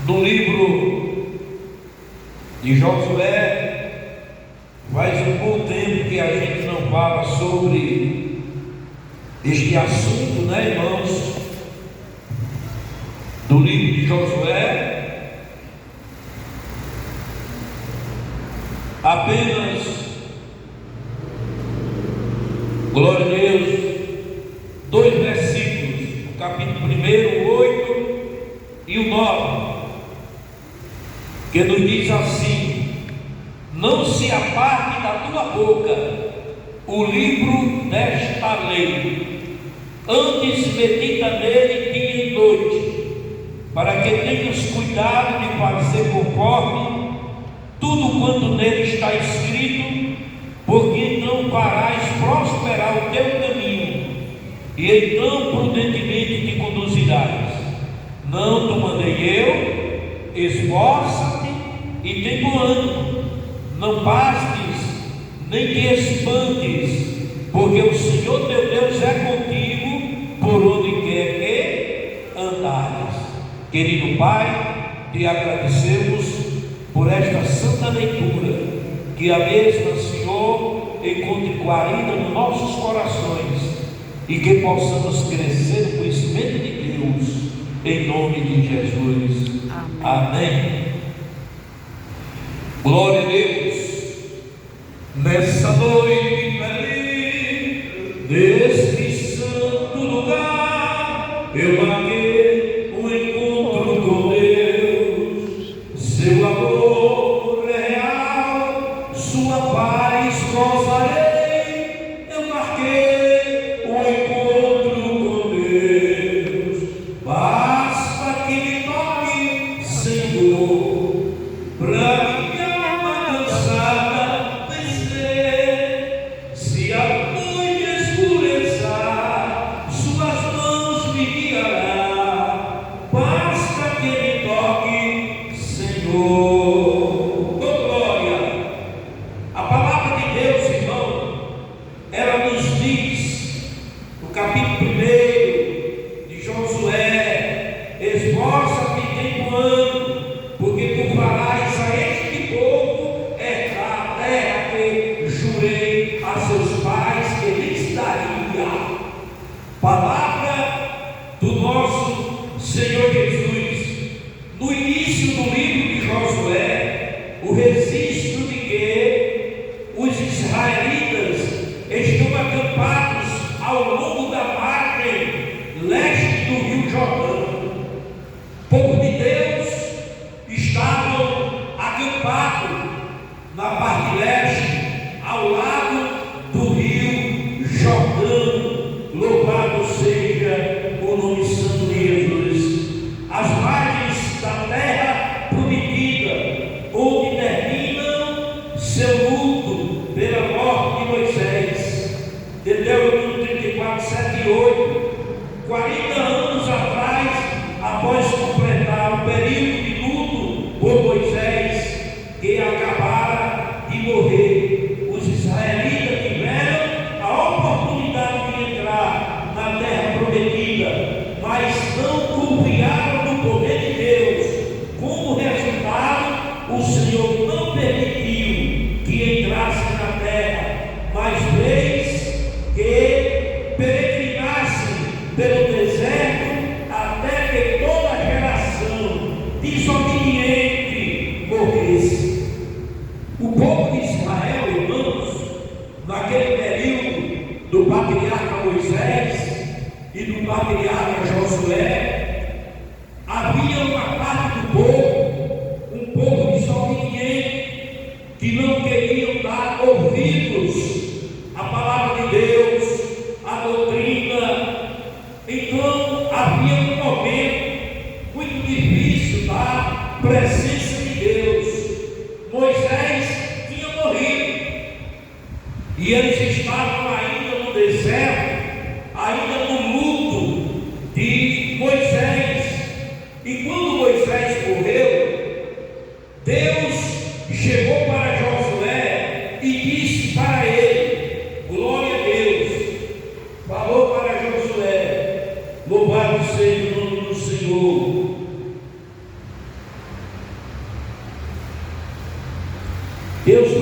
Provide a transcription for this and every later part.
no livro de Josué. Faz um bom tempo que a gente não fala sobre este assunto, né, irmãos? Do livro de Josué, apenas, glória a Deus, 2 versículos, o capítulo 1, o 8 e o 9, que nos diz assim: não se aparte da tua boca o livro desta lei, antes medita nele dia e noite, para que tenhas cuidado de fazer conforme tudo quanto nele está escrito, porque então farás prosperar o teu caminho, e então prudentemente te conduzirás. Não te mandei eu? Esforça-te e tem bom ânimo, não pastes nem te espantes, porque o Senhor teu Deus é contigo por onde quer que andares. Querido Pai, te agradecemos por esta santa leitura, que a mesma, Senhor, encontre guarida nos nossos corações, e que possamos crescer no conhecimento de Deus, em nome de Jesus. Amém. Glória a Deus. Nessa noite feliz, neste santo lugar, eu marquei um encontro com Deus. Seu amor é real, sua paz gozarei. Eu marquei um encontro com Deus. Basta que me toque, Senhor, para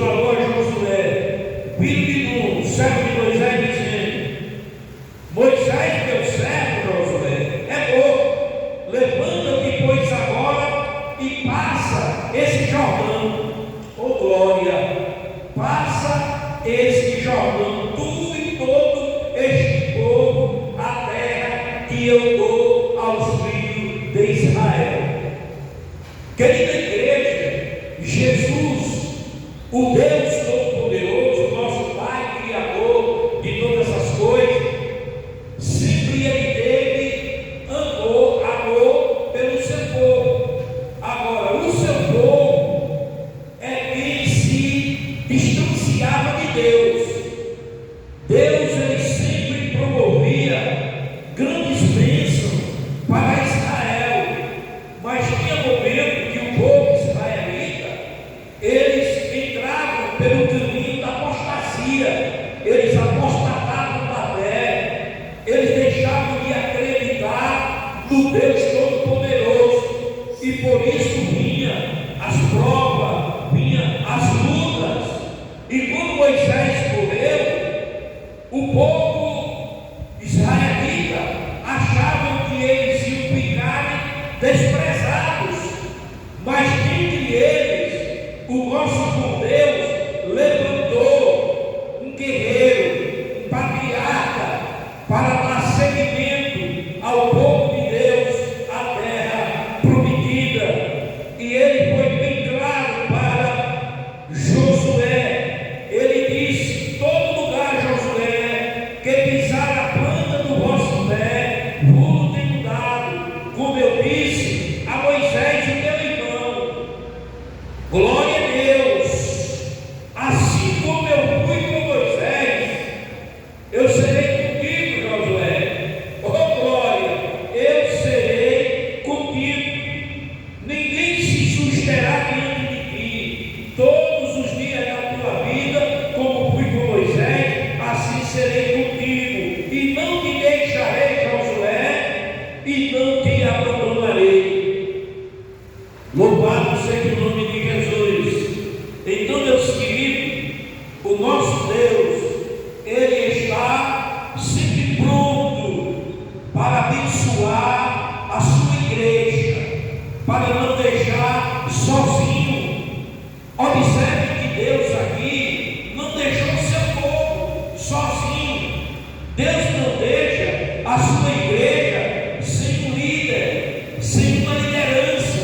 falou a Josué, filho de Nun, servo de Moisés, dizendo: Moisés, teu servo, Josué, é bom, levanta-te, pois, agora e passa esse Jordão. Oh glória! Passa esse Jordão, tu e todo este povo, a terra que eu dou aos filhos de Israel. Querida igreja, Jesus, o Deus Todo-Poderoso, nosso Pai, Criador de todas as coisas, sempre Ele amor pelo seu povo. Agora, o seu povo é quem se distanciava de Deus. Deus, Ele sempre promovia grandes bênçãos para Israel, mas tinha momento que o povo israelita, eles entravam pelo caminho da apostasia, eles apostatavam da fé, eles deixavam de acreditar no Deus Todo-Poderoso, e por isso vinha as provas, vinha as lutas. E quando Moisés morreu, o povo israelita achavam que eles iam ficar desprezados, mas dentre eles, o nosso bom Deus levantou um guerreiro, um patriarca, para dar seguimento ao povo de Deus, à terra prometida. E ele foi bem claro para Josué. Ele disse: todo lugar, Josué, que pisar a planta do vosso pé, vou tenho dado, como eu disse a Moisés, o teu irmão. Glória a Deus! Assim como eu fui com Moisés, eu serei contigo, Josué. Oh glória! Eu serei contigo. Ninguém se susterá diante de ti todos os dias da tua vida, como fui com Moisés, assim serei contigo. E não te deixarei, Josué, e não te abandonarei. Louvado seja o nome de Jesus. Então, meus queridos, o nosso Deus, Ele está sempre pronto para abençoar a sua igreja, para não deixar sozinho. Observe que Deus aqui não deixou o seu povo sozinho. Deus não deixa a sua igreja sem um líder, sem uma liderança.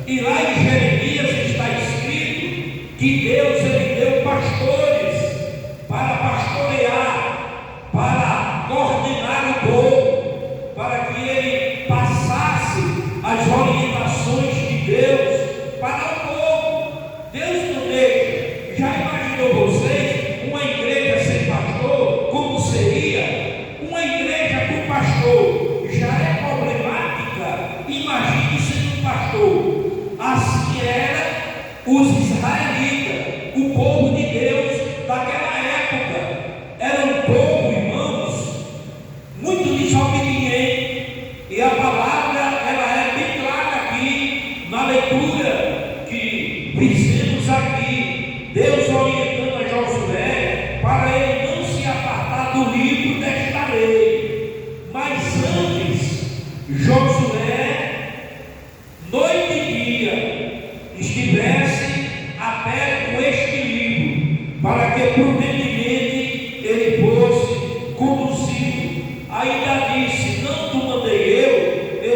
E lá em Jeremias está escrito que Deus, Ele deu pastores para pastorear, para coordenar o povo, para que ele passasse as orientações de Deus para o povo. Deus não deixa. Já imaginou vocês uma igreja sem pastor? Como seria? Uma igreja com pastor já é problemática. Imagine sendo um pastor. Assim era os israelitas, o povo de Deus daquela época. Era um povo, irmãos, muito desobediente. E a palavra, ela é bem clara aqui na leitura que fizemos aqui. Deus orientando a Josué para ele não se apartar do livro desta lei. Mas antes, Josué, noite e dia, estivesse aberto este livro, para que prudentemente ele fosse conduzido. Ainda disse: não te mandei eu,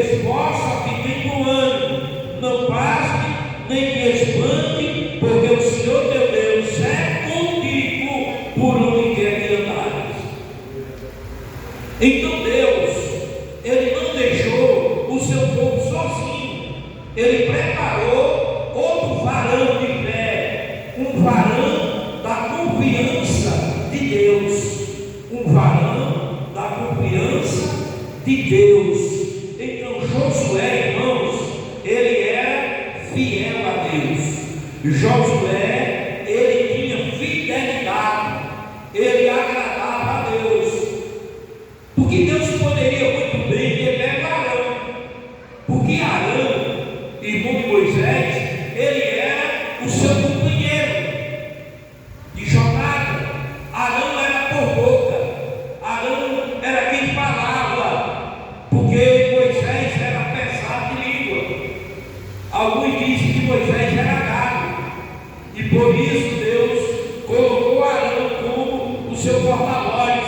esforça-te, tem um ano, não passe, nem te espante, porque o Senhor teu Deus é contigo por onde quer que andares. Então Deus, Ele não deixou o seu povo sozinho. Ele preparou outro varão de fé, um varão da confiança de Deus, um varão da confiança de Deus. Então Josué, irmãos, ele era fiel a Deus. Josué, ele tinha fidelidade, ele agradava a Deus, porque Deus poderia muito bem ter pego Arão, porque Arão, irmão de Moisés, ele era o seu companheiro. Alguns dizem que Moisés era gago, e por isso Deus colocou Arão como o seu porta-voz.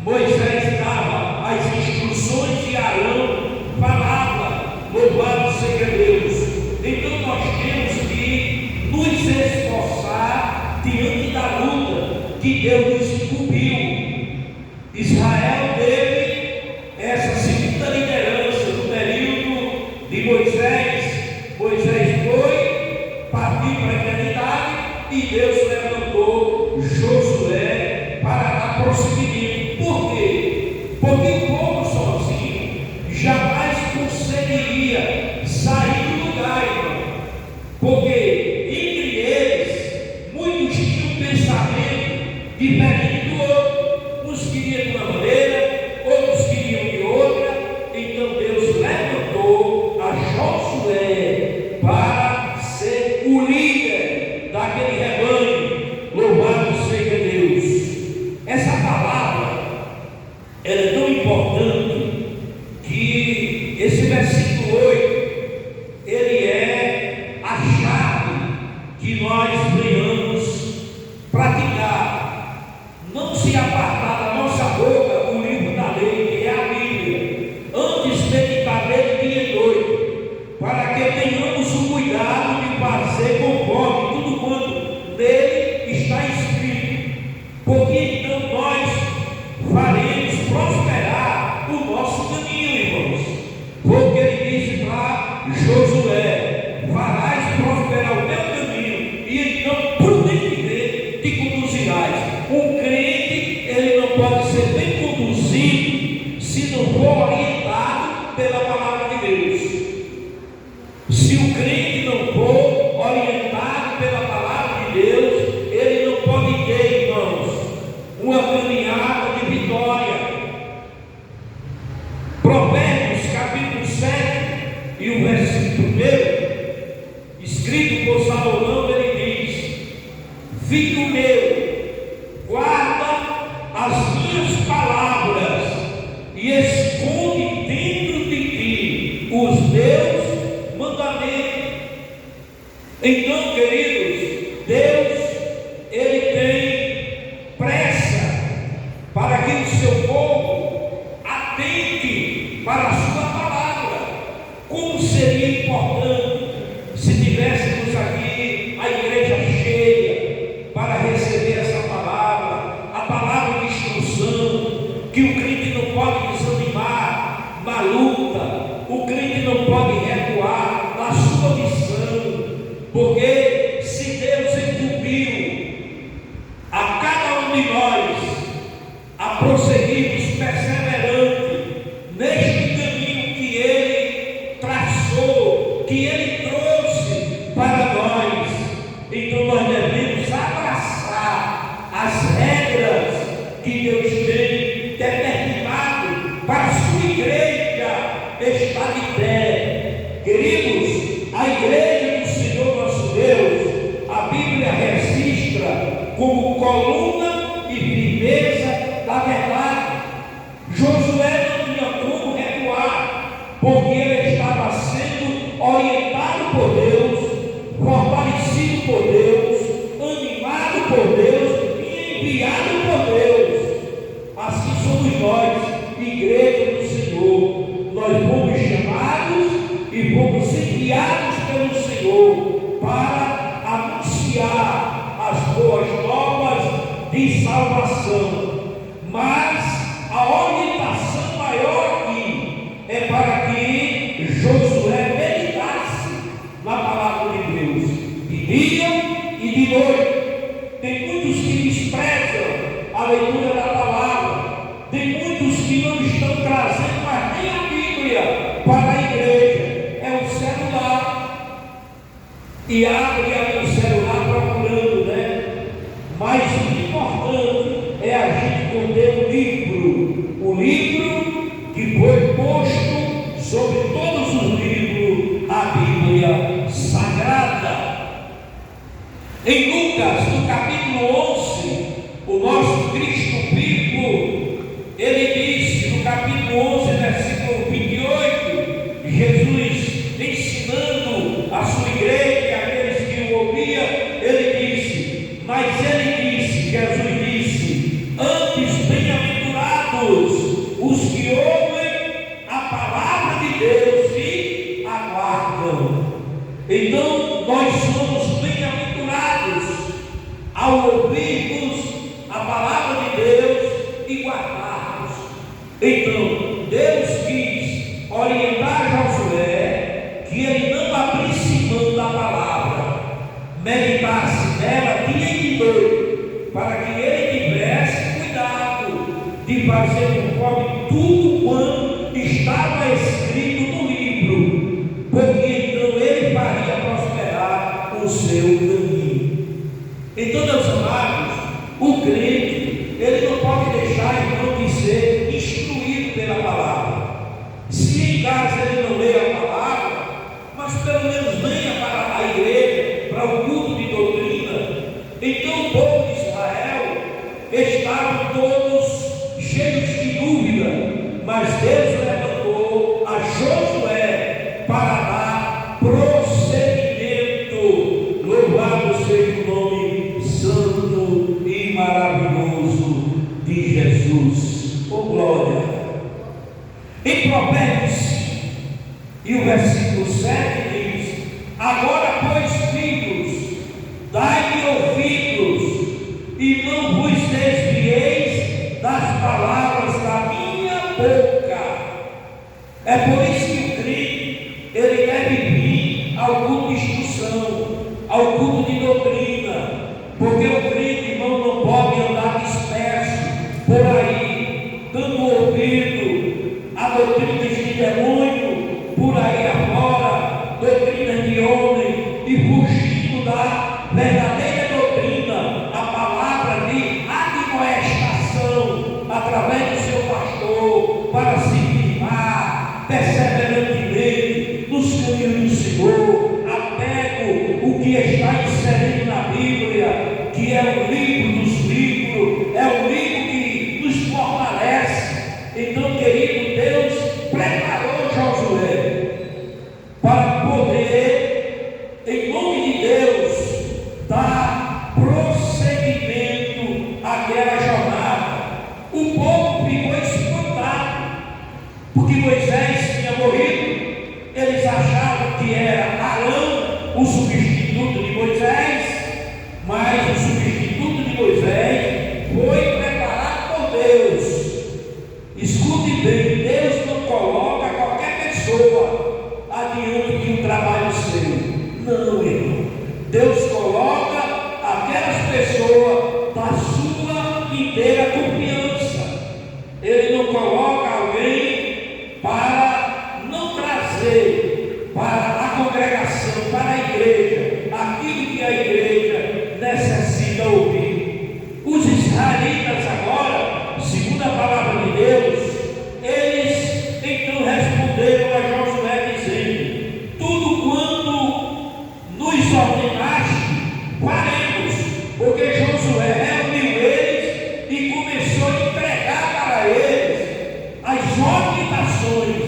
Moisés dava as instruções e Arão falava. Louvado seja Deus. Então nós temos que nos esforçar diante da luta que Deus nos incumbiu. Israel teve essa segunda liderança no período de Moisés. Moisés foi, partiu para a eternidade e Deus levantou Josué para dar prosseguimento. Por quê? Porque o povo sozinho jamais conseguiria sair do lugar, irmão. Porque entre eles, muitos tinham um pensamento diferente do outro. Uns queriam de uma maneira, outros queriam de outra. Então Deus levantou a Josué para ser o líder daquele rebanho. Louvado seja Deus. Essa palavra, ela é tão importante que esse versículo 8, ele é a chave que nós venhamos praticar. Não se apartar da nossa boca o livro da lei, que é a Bíblia. Antes meditar nele dia e noite, para que tenhamos o cuidado de fazer conforme tudo quanto nele está escrito. Porque então nós faremos prosperar o nosso caminho, irmãos. Porque ele disse para Josué: farás prosperar o teu caminho, e então prudentemente te conduzirás. Um crente, ele não pode ser bem conduzido se não for orientado pela palavra de Deus. Se o crente não for orientado pela palavra de Deus, ele não pode ter, irmãos, uma caminhada de vitória. Provérbios capítulo 7 e o versículo 1, escrito por Salomão, ele diz: filho meu, guarda as minhas palavras e esconde dentro de ti os meus mandamentos. Então, queridos, Deus, ele tem pressa para que o seu povo atente para a sua palavra. Como seria importante se tivéssemos aqui a igreja cheia para receber essa palavra, a palavra de instrução, que o crente não pode desanimar na luta, o crente não pode recuar na sua missão, porque se Deus incumbiu a cada um de nós a prosseguirmos perseverante neste caminho que Ele traçou, que Ele trouxe para nós, então nós devemos abraçar as regras que Deus tem determinado para a sua igreja estar de pé. Queridos, a igreja do Senhor nosso Deus, a Bíblia registra como coluna e firmeza da verdade. Josué não tinha como recuar, porque ele estava sendo orientado por Deus, fortalecido por Deus, animado por Deus e enviado por Deus. Assim somos nós, igreja do Senhor. Nós fomos chamados e fomos enviados pelo Senhor para anunciar as boas novas de salvação. Mas a orientação maior aqui é para que Josué meditasse na palavra de Deus de dia e de noite. Tem muitos que desprezam a leitura da palavra, tem muitos que não estão trazendo mais nem a Bíblia para a igreja. É o celular, e abre ali o celular procurando, né? Mas o importante é a gente ter o livro que foi posto sobre todos os livros, a Bíblia Sagrada. Em Lucas, no capítulo 11, o nosso Cristo vivo, ele disse no capítulo 11, versículo 28, Jesus ensinando Então nós somos bem-aventurados ao ouvirmos a palavra de Deus e guardarmos. Então Deus quis orientar Josué que ele não abrisse mão da palavra, meditasse nela dia e noite, para que ele tivesse cuidado de fazer conforme tudo quanto estava escrito no livro, porque então ele faria prosperar o seu caminho. Então, meus amados, o crente, ele não pode deixar então de ser instruído pela palavra. Se em casa ele não lê a palavra, mas pelo menos venha para a igreja, para o culto de doutrina. Então o povo de Israel estavam todos cheios de dúvida, mas Deus levantou a Josué para dar prosseguimento. Louvado seja o nome santo e maravilhoso de Jesus. Oh glória! Em Provérbios, e o versículo 7 diz: agora, pois, filhos, dai-me ouvidos, e não vos desvieis das palavras da minha boca. É por isso que o crente, ele deve vir ao culto de instrução, ao culto de doutrina, porque o crente, irmão, não pode andar disperso por aí, dando ouvido a doutrina de demônio, por aí afora, doutrina de homem, e fugindo da verdadeira doutrina, a palavra de admoestação, através do seu pastor, para se firmar perseverantemente nos caminhos do Senhor. Apego o que está inserido na Bíblia, que é o livro dos livros, é o livro que nos fortalece. Então, querido, Deus preparou Josué para poder, em nome de Deus, dar prosseguimento àquela jornada. O povo ficou espantado, porque Moisés tinha morrido. Eles achavam que era Arão o substituto de Moisés, mas o substituto de Moisés foi preparado por Deus. Escute bem, Deus não coloca qualquer pessoa adiante de um trabalho seu. Não, irmão. Deus coloca aquelas pessoas da sua inteira confiança. Ele não coloca alguém para não trazer para a congregação, para a igreja, aquilo que a igreja necessita ouvir. Os israelitas agora, segundo a palavra de Deus, eles então responderam a Josué dizendo: tudo quanto nos ordenaste, faremos. Porque Josué reuniu eles e começou a entregar para eles as orientações,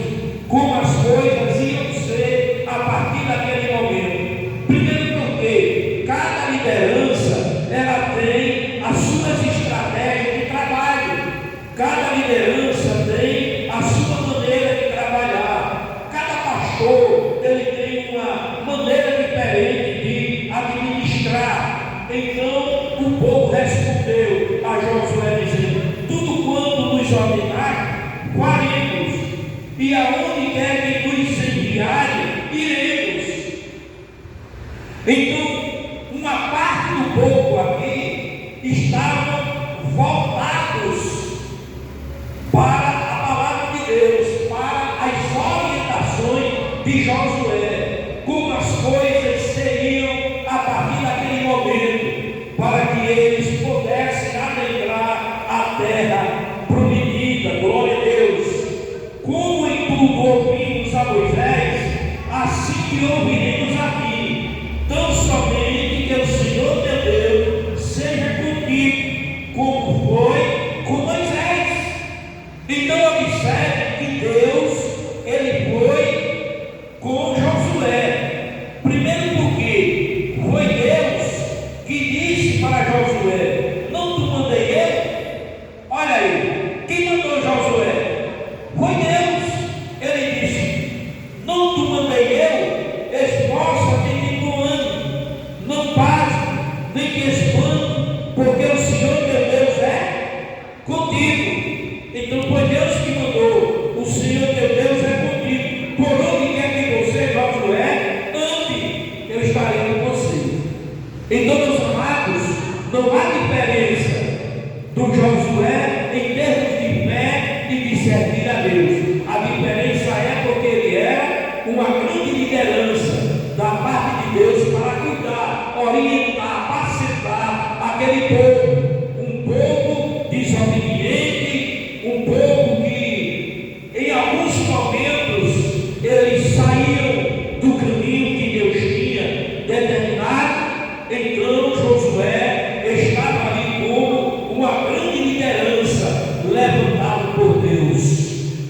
como as coisas iam ser a partir daquele momento. Primeiro porque cada liderança, ela tem as suas estratégias de trabalho. Cada liderança tem a sua maneira de trabalhar. Cada pastor, ele tem uma maneira diferente de administrar. Então o povo respondeu a Josué dizendo: tudo quanto nos ordenar, faremos, e aonde quer que nos enviarem, iremos. Então uma parte do povo aqui estavam voltados para a palavra de Deus, para as orientações de Josué, como as coisas seriam a partir daquele momento, para que eles pudessem adentrar a terra prometida. Glória a Deus. Como em tudo ouvimos a Moisés, assim que ouviremos aqui, tão somente que o Senhor teu Deus seja contigo, como foi com Moisés. Então observe que Deus, ele foi com Josué. Primeiro porque foi Deus que disse para Josué: não te mandei eu? Olha aí, quem mandou Josué? Foi Deus. Ele disse: não te mandei eu? Esforça-te nem te espante, porque o Senhor teu Deus é contigo. Então foi Deus que mandou, o Senhor teu Deus é contigo. Por onde quer que você, Josué, ande, eu estarei com você. Então, meus amados, não há diferença do Josué em termos de fé e de servir a Deus. A diferença é porque ele era uma grande liderança da parte de Deus para cuidar, orientar, apacentar aquele povo, um povo desobediente, um povo que em alguns momentos eles saíram do caminho que Deus tinha determinado. Então Josué estava ali como uma grande liderança levantada por Deus.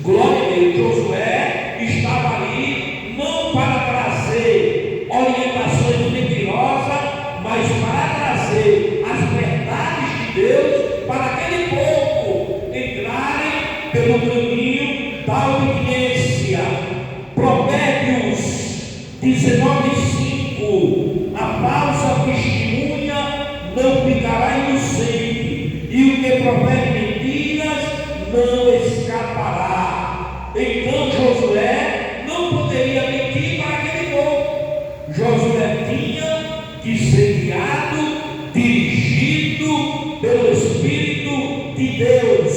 Glória a Deus. Josué estava ali não para trazer orientações mentirosas, mas para trazer as verdades de Deus para aquele povo entrarem pelo caminho da obediência. Provérbios 19:5. A falsa testemunha não ficará inocente, e o que profere mentiras não escapará. Então Josué não poderia mentir para aquele povo. Josué tinha que ser guiado, dirigido pelo Espírito de Deus.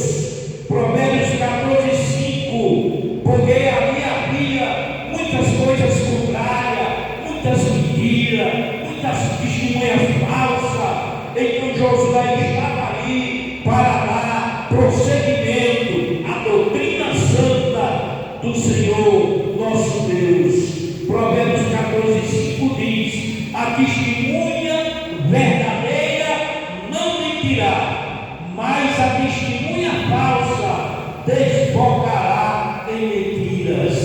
Provérbios 14:5. Porque ali havia muitas coisas contrárias, muitas mentiras, muitas testemunhas falsas. Então Josué estava ali para dar prosseguimento à doutrina santa do Senhor nosso Deus. Provérbios 14:5 diz: a testemunha verdadeira não mentirá, mas a testemunha falsa desfocará em mentiras.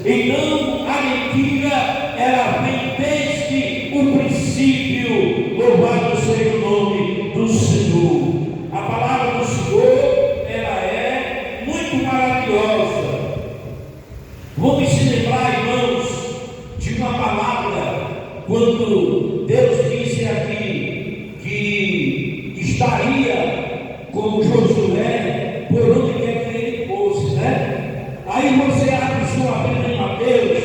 Então a mentira, ela vem desde o princípio. Louvado seja o nome do Senhor. A palavra do Senhor, ela é muito maravilhosa. Vamos se lembrar, irmãos, de uma palavra quando Deus disse aqui que estaria com Josué por onde quer que ele fosse, né? Aí você abre sua Bíblia em Mateus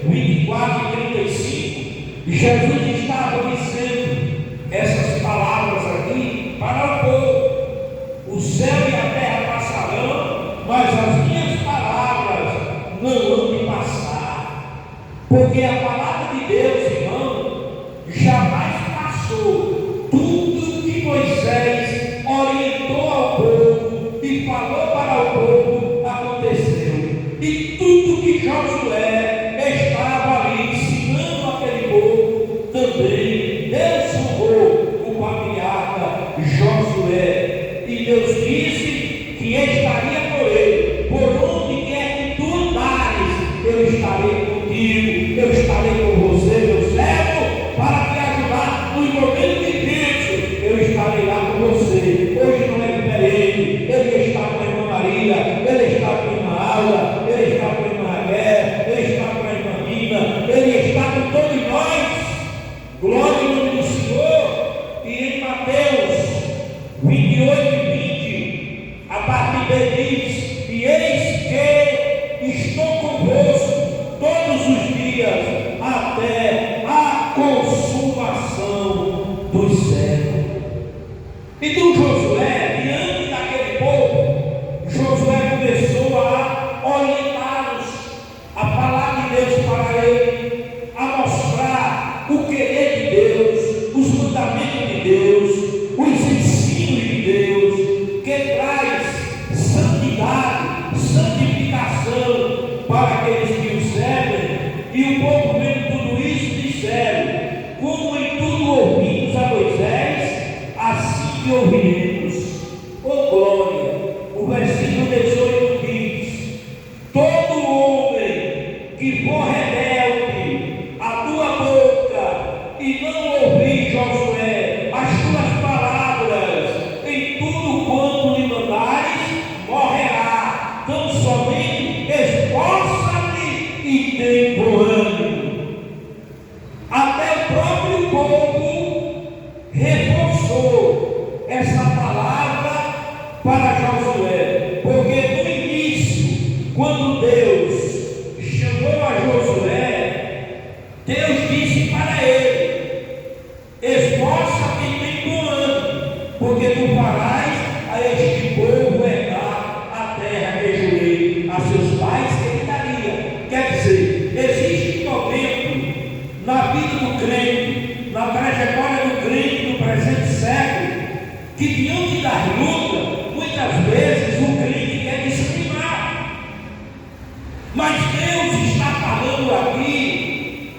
24:35, e Jesus estava dizendo essas palavras aqui para o povo: o céu e a terra passarão, mas as minhas palavras não hão de passar. Porque a palavra de Deus, irmão, jamais passou. Tudo que Moisés orientou ao povo e falou para o povo aconteceu. E tudo que Josué estava ali ensinando aquele povo também Deus honrou o patriarca Josué. E Deus disse que estaria por ele. Por onde quer que tu andares, eu estarei contigo, eu estarei com você, meu servo, para te ajudar nos momentos difíceis. Eu estarei lá com você. Hoje não é diferente. Ele está com a irmã Maria, ele está com a irmã Alda, ele está com a irmã Guerra, ele está com a irmã Nina, ele está com todos nós. Glória ao nome do Senhor. E em Mateus 28:20, a partir dele diz: e eis que estou convosco todos os dias até a consumação dos séculos. Então Josué, diante daquele povo, Josué começou a orientá-los, a falar de Deus para ele, a mostrar o querer de Deus, os mandamentos de Deus, os ensinos de Deus, que traz santidade, santificação para aqueles que o servem. E o povo, vendo tudo isso, disseram: como em tudo ouvimos a Moisés, assim que ouviremos. Oh glória! O versículo 18 diz: todo homem que for rebelde à tua boca e não ouvir, Josué, as tuas palavras em tudo quanto lhe mandares, morrerá. Tão somente esforça-te e tem bom ânimo. trajetória do crente no presente século, que diante das lutas, muitas vezes o crente quer desanimar. Mas Deus está falando aqui,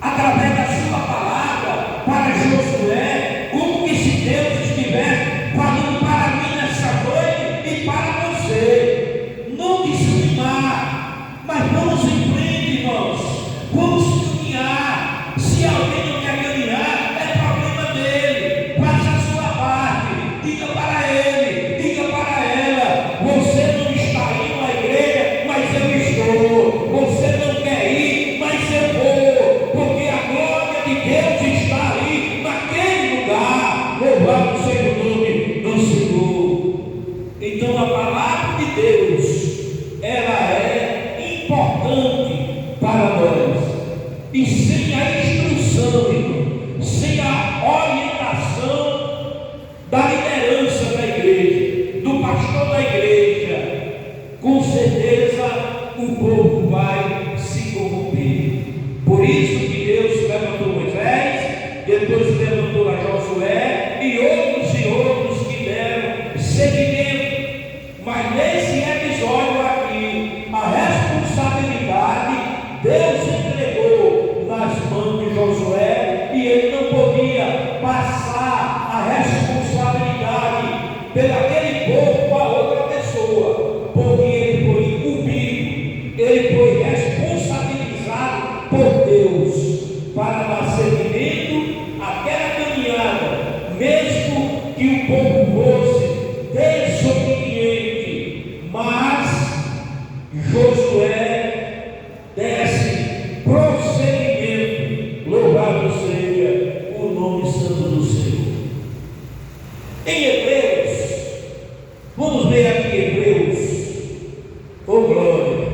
através da sua palavra, para Josué, como que se Deus estivesse falando para mim nessa noite e para você. Não desanimar, mas vamos em frente, irmãos. Vamos caminhar. Se alguém não quer caminhar, é problema dele. Faça a sua parte. Diga para ele, diga para ela: você não está indo à igreja, mas eu estou. Você não quer ir, mas eu vou. Porque a glória de Deus está ali, naquele lugar. Louvado seja o nome do Senhor. Então a palavra de Deus, ela é importante para nós. E sem a instrução, irmão, sem a orientação da liderança da igreja, do pastor da igreja, com certeza o povo vai se corromper. Por isso que Deus levantou Moisés, depois levantou a Josué e outros que deram seguimento. Mas nesse episódio aqui, a responsabilidade Deus entregou nas mãos de Josué, e ele não podia passar a responsabilidade pelaquele povo para outra pessoa, porque ele foi incumbido, ele foi responsabilizado por Deus para dar seguimento àquela caminhada, mesmo que o povo fosse desobediente. Mas Josué desse prosseguimento. Louvado seja o nome santo do Senhor. Em Hebreus, vamos ler aqui Hebreus, oh glória,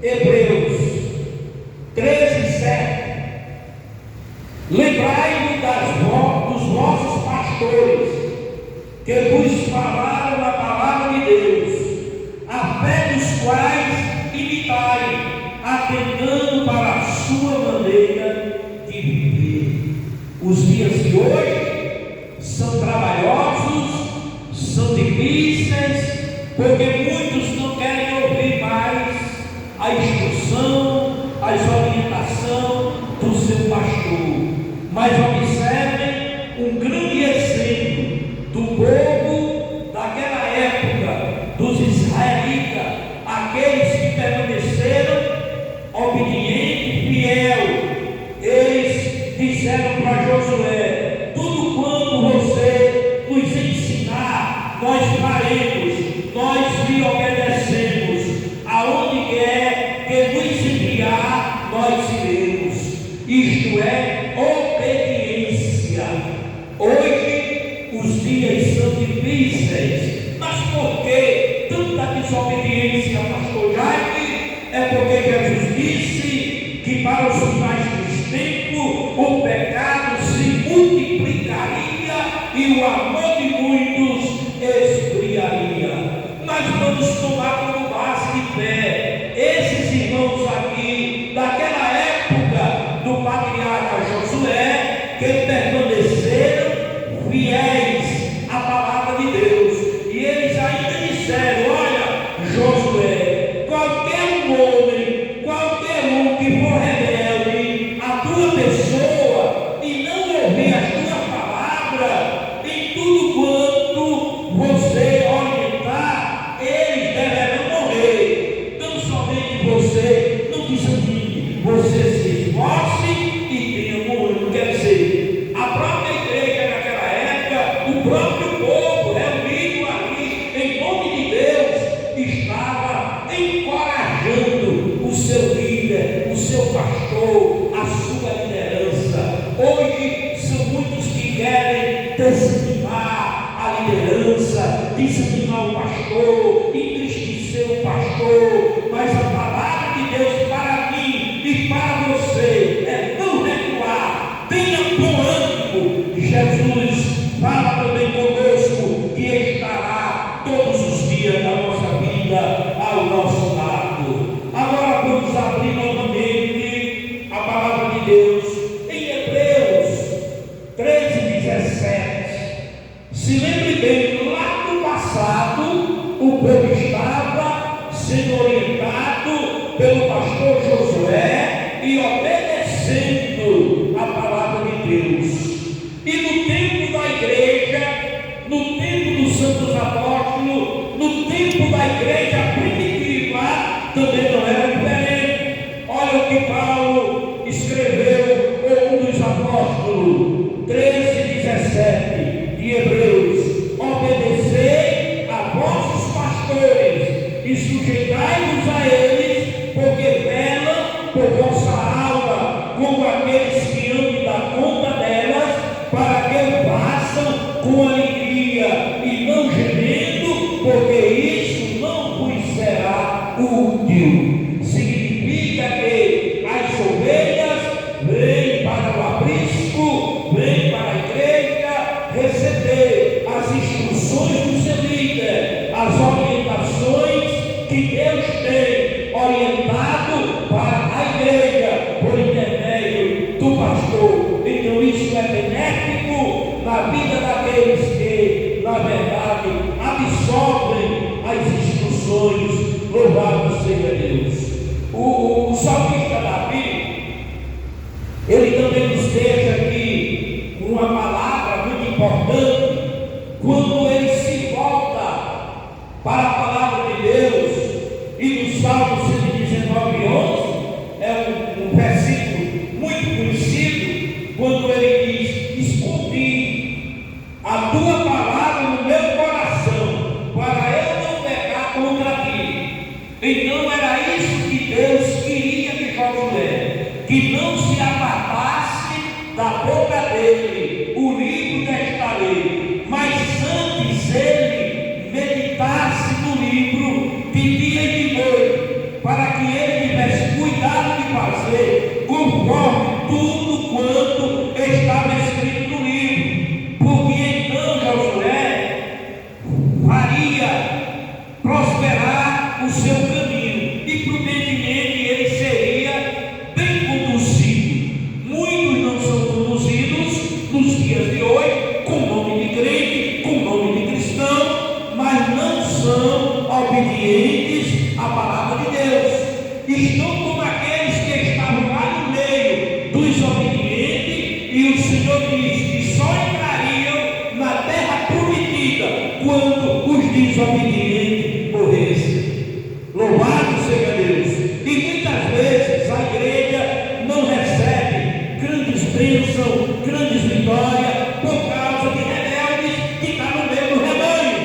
Hebreus 13:7. Lembrai-vos dos vossos pastores, que vos falaram a palavra de Deus, a fé dos quais imitai, atentando para a sua maneira de viver. Os dias de hoje são trabalhosos, são difíceis, porque muitos não querem ouvir mais a instrução, a orientação do seu pastor. Mas observem um grande exemplo do povo daquela época, dos israelitas, aqueles que permaneceram obediente e fiel. Eles disseram para Josué: tudo quanto você nos ensinar, nós faremos, nós lhe obedecemos. Aonde quer que nos enviar, nós iremos. Isto é obediência. Hoje os dias são difíceis, mas por que tanta desobediência, pastor Jaime? É porque Jesus disse que para os finais dos tempos o pecado se multiplicaria e o amor de muitos esfriaria. Mas vamos tomar como base de fé esses irmãos aqui daquela época do patriarca Josué, que permaneceram fiéis à palavra de Deus, e eles ainda disseram: olha, Josué, qualquer homem, qualquer um que for rebelde à tua pessoa e não ouvir as tuas palavras, em tudo quanto você orientar, eles deverão morrer. Não somente você não desanime, você se esforce e tenha um ano. Quer dizer, a própria igreja naquela época, o próprio povo reunido ali em nome de Deus, estava encorajando o seu líder, o seu pastor, a sua liderança. Hoje são muitos que querem desanimar a liderança, desanimar o pastor, entristecer o pastor, mas a palavra de Deus para mim e para você é não recuar, tenha bom ânimo. Jesus fala também conosco que estará todos os dias da nossa vida ao nosso lado. Agora vamos abrir novamente a palavra de Deus em Hebreus obedecendo a palavra de Deus. E no tempo da igreja, no tempo dos santos apóstolos, no tempo da igreja primitiva, também não era diferente. Olha o que Paulo escreveu, um dos apóstolos, 13:17 de Hebreus: obedecei a vossos pastores e sujeitai-vos a eles, porque velam por vossa alma, como aqueles que hão de dar conta delas, para que o façam com alegria e não gemendo, porque isso não vos será útil. Significa que as ovelhas vêm para o aprisco, vêm para a igreja receber as instruções do seu líder, as orientações que Deus tem orientado para a igreja por intermédio do pastor. Então isso é benéfico na vida daqueles que, na verdade, absorvem as instruções. Louvado seja Deus. O salmista Davi, ele também nos deixa aqui uma palavra muito importante, quando ele se volta para a palavra de Deus. E no Salmo 119:11 é um versículo muito conhecido, quando ele diz: escondi a tua palavra no meu coração, para eu não pecar contra ti. Então era isso que Deus queria de Josué, que não se apartasse da boca dele o livro desta lei, mas antes ele meditasse no livro de dia e de noite, para que ele tivesse cuidado de fazer conforme tudo quanto estava escrito no livro, porque então Josué faria prosperar o seu caminho e prudentemente ele seria bem conduzido. Muitos não são conduzidos nos dias de hoje com nome de crente, com nome de cristão, mas não são obedientes à palavra de Deus. Estão como aqueles que estavam lá no meio dos obedientes, e o Senhor diz que só entrariam na terra prometida quando os desobedientes morressem. Louvado seja Deus. E muitas vezes a igreja não recebe grandes bênçãos, grandes vitórias, por causa de rebeldes que estão no meio do rebanho.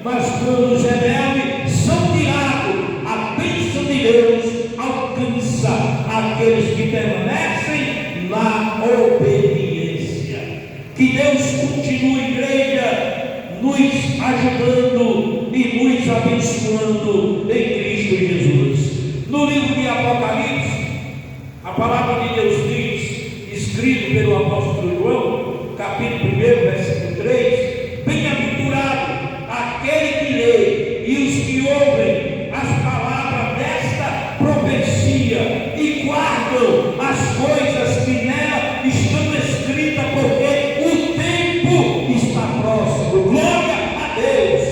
Mas quando os rebeldes são tirados, a bênção de Deus alcança aqueles que permanecem na obediência. Que Deus continue, igreja, nos ajudando e nos abençoando em Cristo Jesus. No livro de Apocalipse, a palavra de Deus diz, escrito pelo apóstolo João, capítulo 1, versículo 3: bem-aventurado aquele que lê e os que ouvem as palavras desta profecia e guardam as coisas que nela estão escritas, porque o tempo está próximo. Glória a Deus!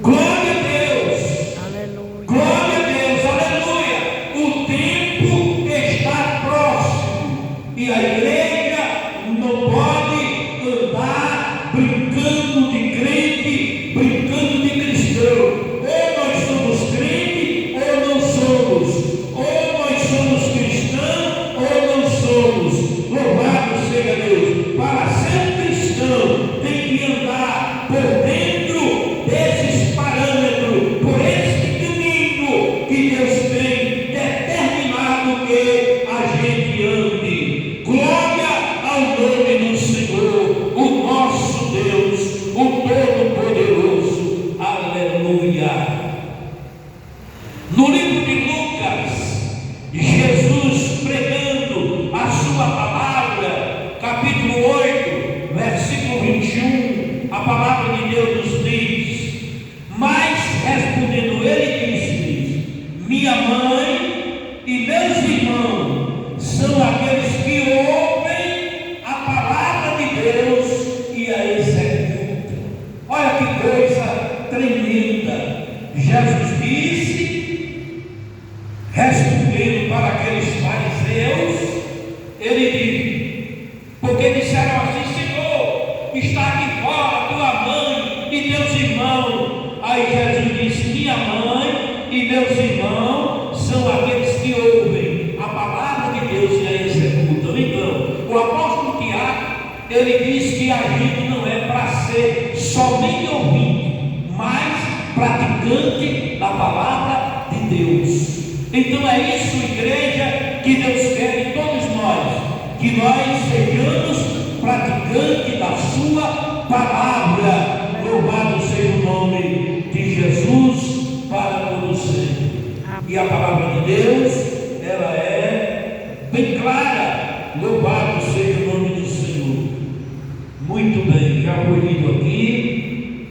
Glória a Deus! Aleluia. Glória a Deus! Aleluia! O tempo está próximo e a igreja não pode andar brincando de crente, brincando de cristão. Ou nós somos crente ou não somos, ou nós somos cristãos ou não somos. Louvado seja Deus! Para ser cristão tem que andar por dentro desses parâmetros, por este caminho que Deus tem determinado que a gente ande. Glória ele vive. Porque disseram assim: Senhor, está aqui fora tua mãe e teus irmãos. Aí Jesus disse: minha mãe e meus irmãos são aqueles que ouvem a palavra de Deus e a executam. Então, o apóstolo Tiago, ele diz que a gente não é para ser somente ouvinte, mas praticante da palavra de Deus. Então é isso, igreja, que Deus quer de todos nós, que nós sejamos praticantes da sua palavra. Louvado seja o nome de Jesus para todo sempre. E a palavra de Deus, ela é bem clara. Louvado seja o nome do Senhor. Muito bem, já foi lido aqui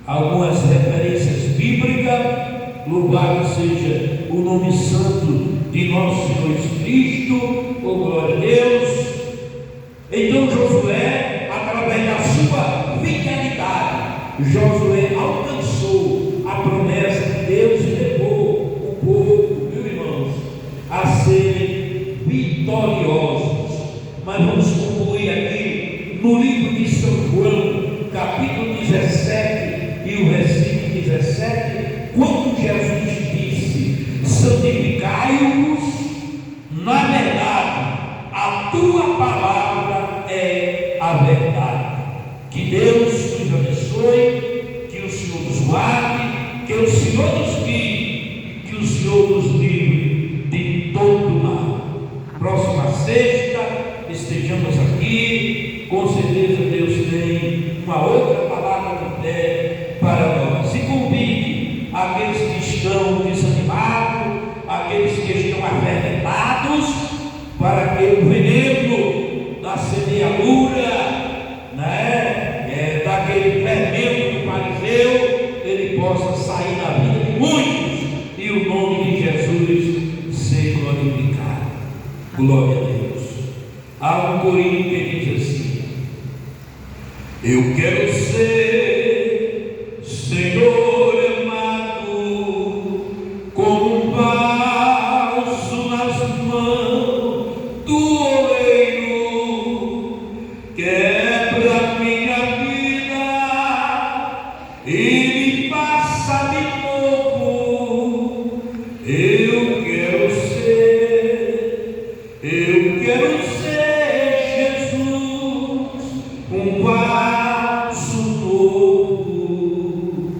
algumas referências bíblicas. Louvado seja o nome santo de nosso Senhor Jesus Cristo. Oh, glória a Deus. Então Josué, através da sua vitalidade, Josué alcançou a promessa de Deus e levou o povo, meus irmãos, a serem vitoriosos. Mas vamos concluir aqui no livro de São João, capítulo 17 e o versículo 17, quando Jesus disse: santificai-vos na verdade, a tua palavra é a verdade. Que Deus nos abençoe, que o Senhor nos guarde, que o Senhor nos guie, que o Senhor nos livre de todo mal. Próxima sexta estejamos aqui, com certeza Deus tem uma outra palavra de fé para nós. E convide aqueles que estão desanimados, aqueles que estão aferretados, para que o veneno da semeadura, daquele fermento do fariseu, ele possa sair da vida de muitos e o nome de Jesus ser glorificado. Glória a Deus. Há um corinho que diz assim: eu quero ser, Senhor amado, como um vaso nas mãos do oleiro, quebra minha vida e me passa de novo. Eu quero ser Jesus, um vaso novo,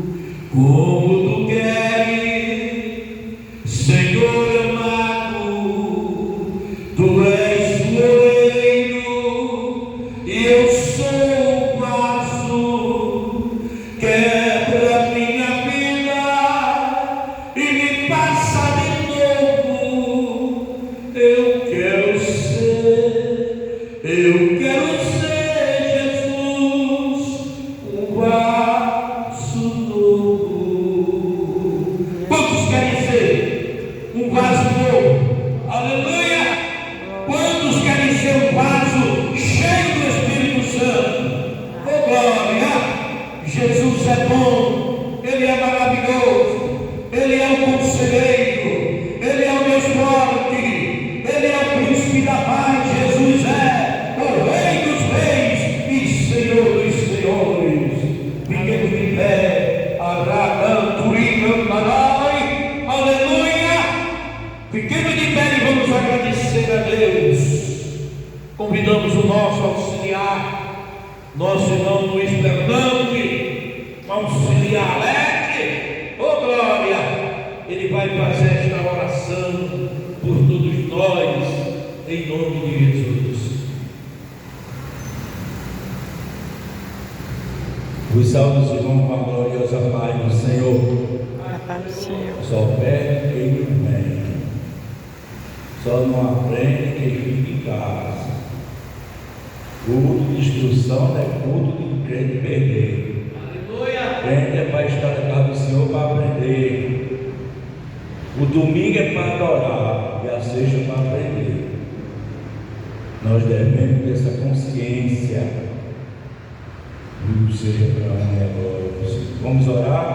como tu queres, Senhor amado. Tu és o oleiro e eu sou o vaso. Quebra minha vida e me passa de novo. Eu quero ser Jesus, um vaso novo. Quantos querem ser um vaso novo? Aleluia! Quantos querem ser um vaso cheio do Espírito Santo? Oh, glória! Jesus é bom, Ele é maravilhoso, Ele é o conselheiro, Ele é o Deus forte, Ele é o príncipe da paz. Jesus é o Rei dos reis e Senhor dos senhores. Fiquemos de pé, aleluia! Fiquemos de pé e vamos agradecer a Deus. Convidamos o nosso auxiliar, nosso irmão Luiz Fernando, auxiliar alegre, oh glória! Ele vai fazer esta oração por todos nós, em nome de Jesus. Os salve, irmãos, com a gloriosa paz do Senhor. Só perde quem não vem, só não aprende quem fica em casa. Culto de instrução não é culto de crente perder. Aleluia! Crente é para estar na casa do Senhor para aprender. O domingo é para adorar e a sexta é para aprender. Nós devemos ter essa consciência. Tudo seja para a honra e a glória do Senhor. Vamos orar?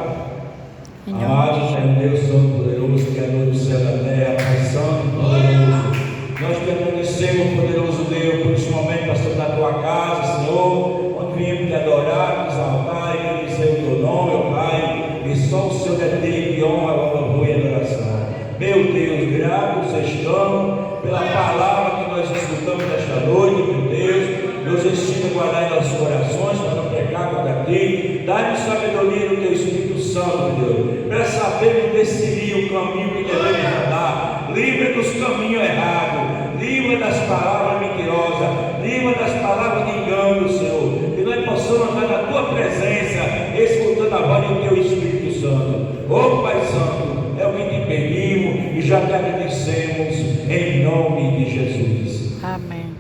Amado Deus Todo-Poderoso, Criador do céu e da terra, Pai Santo e poderoso, nós te agradecemos agradecemos, poderoso Deus, por esse momento nós estamos na tua casa, Senhor, onde viemos te adorar, te exaltar e bendizer o teu nome, ó Pai, e só o Senhor é digno de honra, louvor e adoração. Meu Deus, gratos estamos pela palavra que nós escutamos nesta noite, meu Deus. Nos ensina a guardar em nossos corações para não pecar contra ti. Dá-nos sabedoria no teu Espírito Santo, meu Deus, para sabermos decidir o caminho que devemos andar. Livra dos caminhos errados, livra das palavras mentirosas, livra das palavras de engano, Senhor. Que nós possamos andar na tua presença, escutando a voz do teu Espírito Santo. Ô Pai Santo, é o que te pedimos e já te agradecemos em nome de Jesus. Amém.